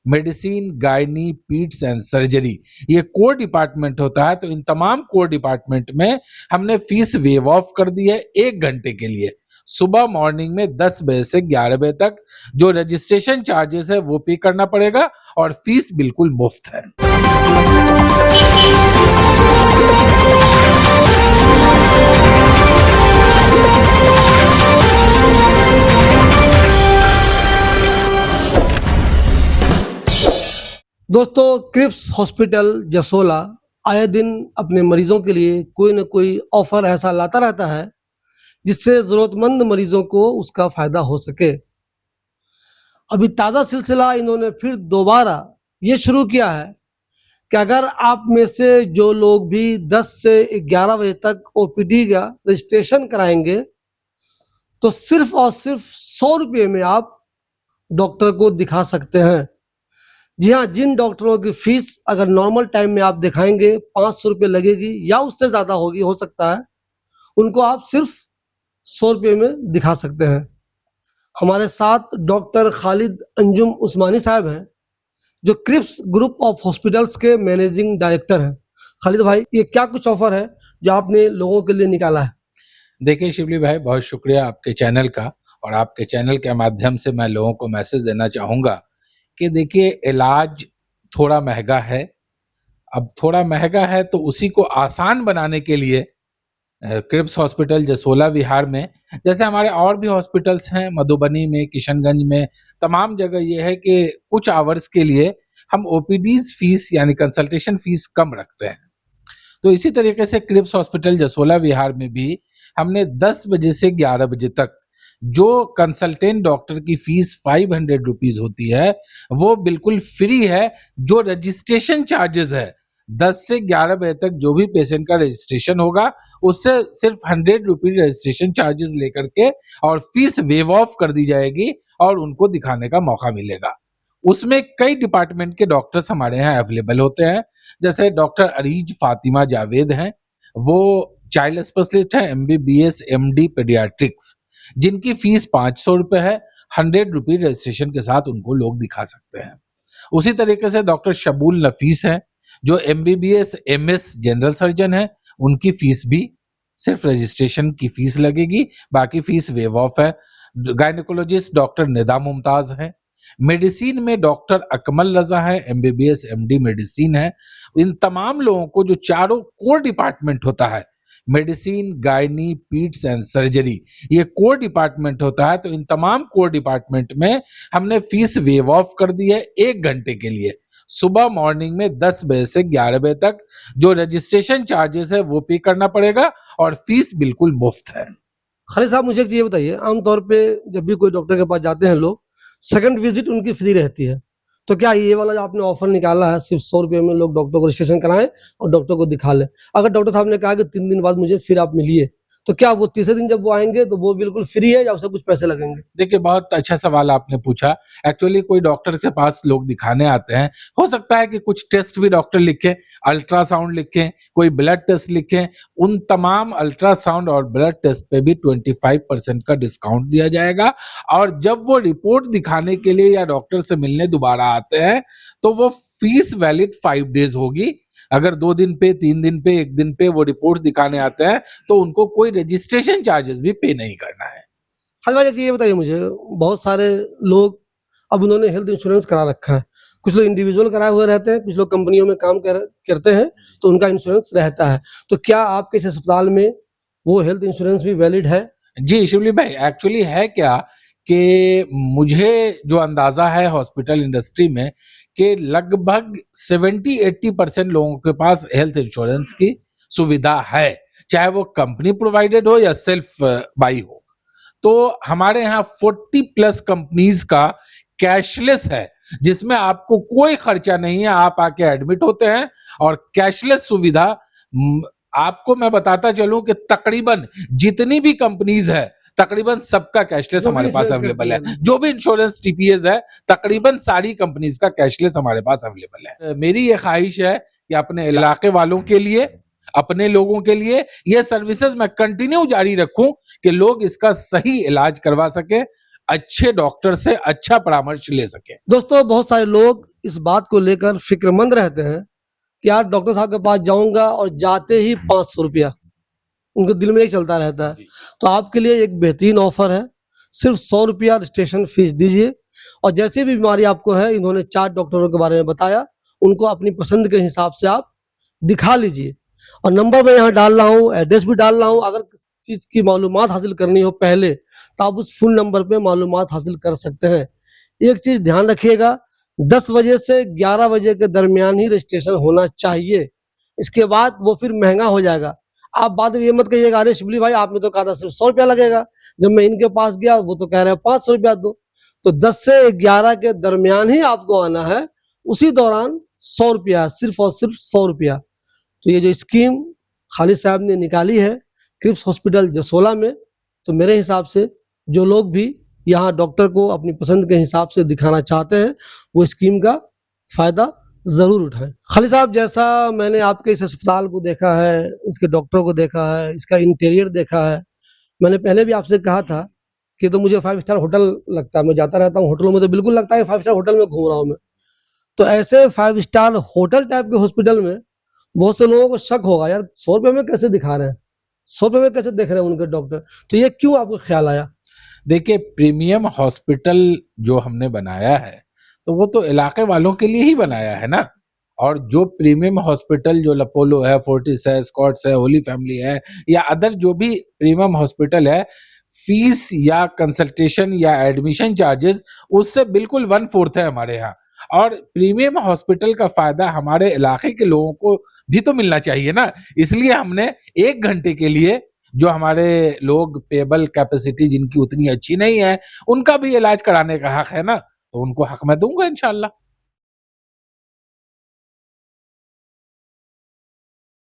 Medicine, gynae, पीड्स and surgery, ये core department होता है। तो इन तमाम कोर डिपार्टमेंट में हमने फीस वेव ऑफ कर दी है 1 घंटे के लिए। सुबह मॉर्निंग में 10 बजे से 11 बजे तक जो रजिस्ट्रेशन चार्जेस है वो पे करना पड़ेगा और फीस बिल्कुल मुफ्त है। दोस्तों, क्रिप्स हॉस्पिटल जसोला आए दिन अपने मरीजों के लिए कोई न कोई ऑफर ऐसा लाता रहता है जिससे ज़रूरतमंद मरीजों को उसका फ़ायदा हो सके। अभी ताज़ा सिलसिला इन्होंने फिर दोबारा ये शुरू किया है कि अगर आप में से जो लोग भी 10 से 11 बजे तक ओपीडी का रजिस्ट्रेशन कराएंगे तो सिर्फ और सिर्फ 100 रुपये में आप डॉक्टर को दिखा सकते हैं। जी हाँ, जिन डॉक्टरों की फीस अगर नॉर्मल टाइम में आप दिखाएंगे 500 रुपये लगेगी या उससे ज़्यादा होगी, हो सकता है, उनको आप सिर्फ 100 रुपये में दिखा सकते हैं। हमारे साथ डॉक्टर खालिद अंजुम उस्मानी साहब हैं जो क्रिप्स ग्रुप ऑफ हॉस्पिटल्स के मैनेजिंग डायरेक्टर हैं। खालिद भाई, ये क्या कुछ ऑफर है जो आपने लोगों के लिए निकाला है? देखिए शिवली भाई, बहुत शुक्रिया आपके चैनल का, और आपके चैनल के माध्यम से मैं लोगों को मैसेज देना चाहूँगा कि देखिए, इलाज थोड़ा महंगा है। अब थोड़ा महंगा है तो उसी को आसान बनाने के लिए क्रिप्स हॉस्पिटल जसोला विहार में, जैसे हमारे और भी हॉस्पिटल्स हैं मधुबनी में, किशनगंज में, तमाम जगह ये है कि कुछ आवर्स के लिए हम ओपीडीज फीस यानी कंसल्टेशन फीस कम रखते हैं। तो इसी तरीके से क्रिप्स हॉस्पिटल जसोला विहार में भी हमने 10 बजे से 11 बजे तक जो कंसल्टेंट डॉक्टर की फीस 500 रुपीज होती है वो बिल्कुल फ्री है। जो रजिस्ट्रेशन चार्जेस है 10 से 11 बजे तक जो भी पेशेंट का रजिस्ट्रेशन होगा उससे सिर्फ 100 रुपीज रजिस्ट्रेशन चार्जेस लेकर के और फीस वेव ऑफ कर दी जाएगी और उनको दिखाने का मौका मिलेगा। उसमें कई डिपार्टमेंट के डॉक्टर्स हमारे यहाँ अवेलेबल होते हैं, जैसे डॉक्टर अरीज फातिमा जावेद हैं, वो चाइल्ड स्पेशलिस्ट है, MBBS MD पेडियाट्रिक्स, जिनकी फीस 500 रुपये है। 100 रुपीज रजिस्ट्रेशन के साथ उनको लोग दिखा सकते हैं। उसी तरीके से डॉक्टर शबूल नफीस हैं जो MBBS MS जनरल सर्जन है, उनकी फीस भी सिर्फ रजिस्ट्रेशन की फीस लगेगी, बाकी फीस वेव ऑफ है। गायनेकोलॉजिस्ट डॉक्टर निदा मुमताज हैं। मेडिसिन में डॉक्टर अकमल रजा है, MBBS MD मेडिसिन है। इन तमाम लोगों को जो चारों कोर डिपार्टमेंट होता है, मेडिसिन, गायनी, पीड्स एंड सर्जरी, ये कोर डिपार्टमेंट होता है। तो इन तमाम कोर डिपार्टमेंट में हमने फीस वेव ऑफ कर दी है 1 घंटे के लिए। सुबह मॉर्निंग में 10 बजे से 11 बजे तक जो रजिस्ट्रेशन चार्जेस है वो पे करना पड़ेगा और फीस बिल्कुल मुफ्त है। खालिद साहब, मुझे एक चीज़ बताइए, आमतौर पे जब भी कोई डॉक्टर के पास जाते हैं लोग, सेकंड विजिट उनकी फ्री रहती है, तो क्या ये वाला जो आपने ऑफर निकाला है सिर्फ 100 रुपये में लोग डॉक्टर को रजिस्ट्रेशन कराएं और डॉक्टर को दिखा लें? अगर डॉक्टर साहब ने कहा कि 3 दिन बाद मुझे फिर आप मिलिए, तो क्या वो तीसरे दिन जब वो आएंगे तो वो बिल्कुल फ्री है या उसे कुछ पैसे लगेंगे? देखिए, बहुत अच्छा सवाल आपने पूछा। एक्चुअली कोई डॉक्टर के पास लोग दिखाने आते हैं, हो सकता है कि कुछ टेस्ट भी डॉक्टर लिखें, अल्ट्रासाउंड लिखें, कोई ब्लड टेस्ट लिखें। उन तमाम अल्ट्रासाउंड और ब्लड टेस्ट पे भी 25% का डिस्काउंट दिया जाएगा। और जब वो रिपोर्ट दिखाने के लिए या डॉक्टर से मिलने दोबारा आते हैं तो वो फीस वैलिड 5 डेज होगी। अगर 2 दिन पे, 3 दिन पे, 1 दिन पे वो रिपोर्ट दिखाने आते हैं तो उनको कोई रजिस्ट्रेशन चार्जेस भी पे नहीं करना है। खालिद भाई, एक चीज़ ये बताइए मुझे, बहुत सारे लोग अब उन्होंने हेल्थ इंश्योरेंस करा रखा है, कुछ लोग इंडिविजुअल कराए हुए रहते हैं, कुछ लोग कंपनियों में काम करते हैं तो उनका इंश्योरेंस रहता है, तो क्या आपके इस अस्पताल में वो हेल्थ इंश्योरेंस भी वैलिड है? जी शिवली भाई, एक्चुअली है क्या कि मुझे जो अंदाजा है हॉस्पिटल इंडस्ट्री में कि लगभग 70-80% लोगों के पास हेल्थ इंश्योरेंस की सुविधा है, चाहे वो कंपनी प्रोवाइडेड हो या सेल्फ बाई हो। तो हमारे यहाँ 40 प्लस कंपनीज का कैशलेस है, जिसमें आपको कोई खर्चा नहीं है। आप आके एडमिट होते हैं और कैशलेस सुविधा आपको मैं बताता चलूं कि तकरीबन जितनी भी कंपनीज है तकरीबन सबका कैशलेस हमारे पास अवेलेबल है। जो भी इंश्योरेंस TPS है तकरीबन सारी कंपनीज का कैशलेस हमारे पास अवेलेबल है। मेरी ये ख्वाहिश है कि अपने इलाके वालों के लिए, अपने लोगों के लिए ये सर्विसेज मैं कंटिन्यू जारी रखूं कि लोग इसका सही इलाज करवा सके, अच्छे डॉक्टर से अच्छा परामर्श ले सके। दोस्तों, बहुत सारे लोग इस बात को लेकर फ़िक्रमंद रहते हैं कि यार डॉक्टर साहब के पास जाऊँगा और जाते ही 500 रुपया, उनके दिल में यही चलता रहता है। तो आपके लिए एक बेहतरीन ऑफ़र है, सिर्फ़ 100 रुपया रजिस्ट्रेशन फ़ीस दीजिए और जैसी भी बीमारी आपको है, इन्होंने 4 डॉक्टरों के बारे में बताया, उनको अपनी पसंद के हिसाब से आप दिखा लीजिए। और नंबर मैं यहाँ डाल रहा हूँ, एड्रेस भी डाल रहा हूँ, अगर किसी चीज़ की मालूमात हासिल करनी हो पहले, तो आप उस फ़ोन नंबर पे मालूमात हासिल कर सकते हैं। एक चीज़ ध्यान रखिएगा, 10 बजे से 11 बजे के दरमियान ही रजिस्ट्रेशन होना चाहिए। इसके बाद वो फिर महँगा हो जाएगा। आप बाद में ये मत कहिएगा, अरे शिबली भाई आपने तो कहा था सिर्फ़ 100 रुपया लगेगा। जब मैं इनके पास गया वो तो कह रहे हैं 500 रुपया दो। तो 10 से 11 के दरमियान ही आपको आना है, उसी दौरान 100 रुपया, सिर्फ़ और सिर्फ़ 100 रुपया। तो ये जो स्कीम खालिद साहब ने निकाली है क्रिप्स हॉस्पिटल जसोला में, तो मेरे हिसाब से जो लोग भी यहाँ डॉक्टर को अपनी पसंद के हिसाब से दिखाना चाहते हैं, वो स्कीम का फ़ायदा ज़रूर उठाएँ। खालिद साहब, जैसा मैंने आपके इस अस्पताल को देखा है, इसके डॉक्टरों को देखा है, इसका इंटीरियर देखा है, मैंने पहले भी आपसे कहा था कि तो मुझे 5 स्टार होटल लगता है। मैं जाता रहता हूँ होटलों में, तो बिल्कुल लगता है 5 स्टार होटल में घूम रहा हूँ मैं। तो ऐसे 5 स्टार होटल टाइप के हॉस्पिटल में बहुत से लोगों को शक होगा, यार 100 रुपए में कैसे दिखा रहे हैं, 100 रुपए में कैसे देख रहे हैं उनके डॉक्टर। तो ये क्यों आपको ख्याल आया? देखिए, प्रीमियम हॉस्पिटल जो हमने बनाया है, तो वो तो इलाके वालों के लिए ही बनाया है ना। और जो प्रीमियम हॉस्पिटल जो अपोलो है, फोर्टिस है, स्कॉट्स है, होली फैमिली है, या अदर जो भी प्रीमियम हॉस्पिटल है, फीस या कंसल्टेशन या एडमिशन चार्जेस उससे बिल्कुल 1/4 है हमारे यहाँ। और प्रीमियम हॉस्पिटल का फायदा हमारे इलाके के लोगों को भी तो मिलना चाहिए ना। इसलिए हमने 1 घंटे के लिए, जो हमारे लोग पेबल कैपेसिटी जिनकी उतनी अच्छी नहीं है, उनका भी इलाज कराने का हक है ना, तो उनको हक मैं दूंगा इंशाल्लाह।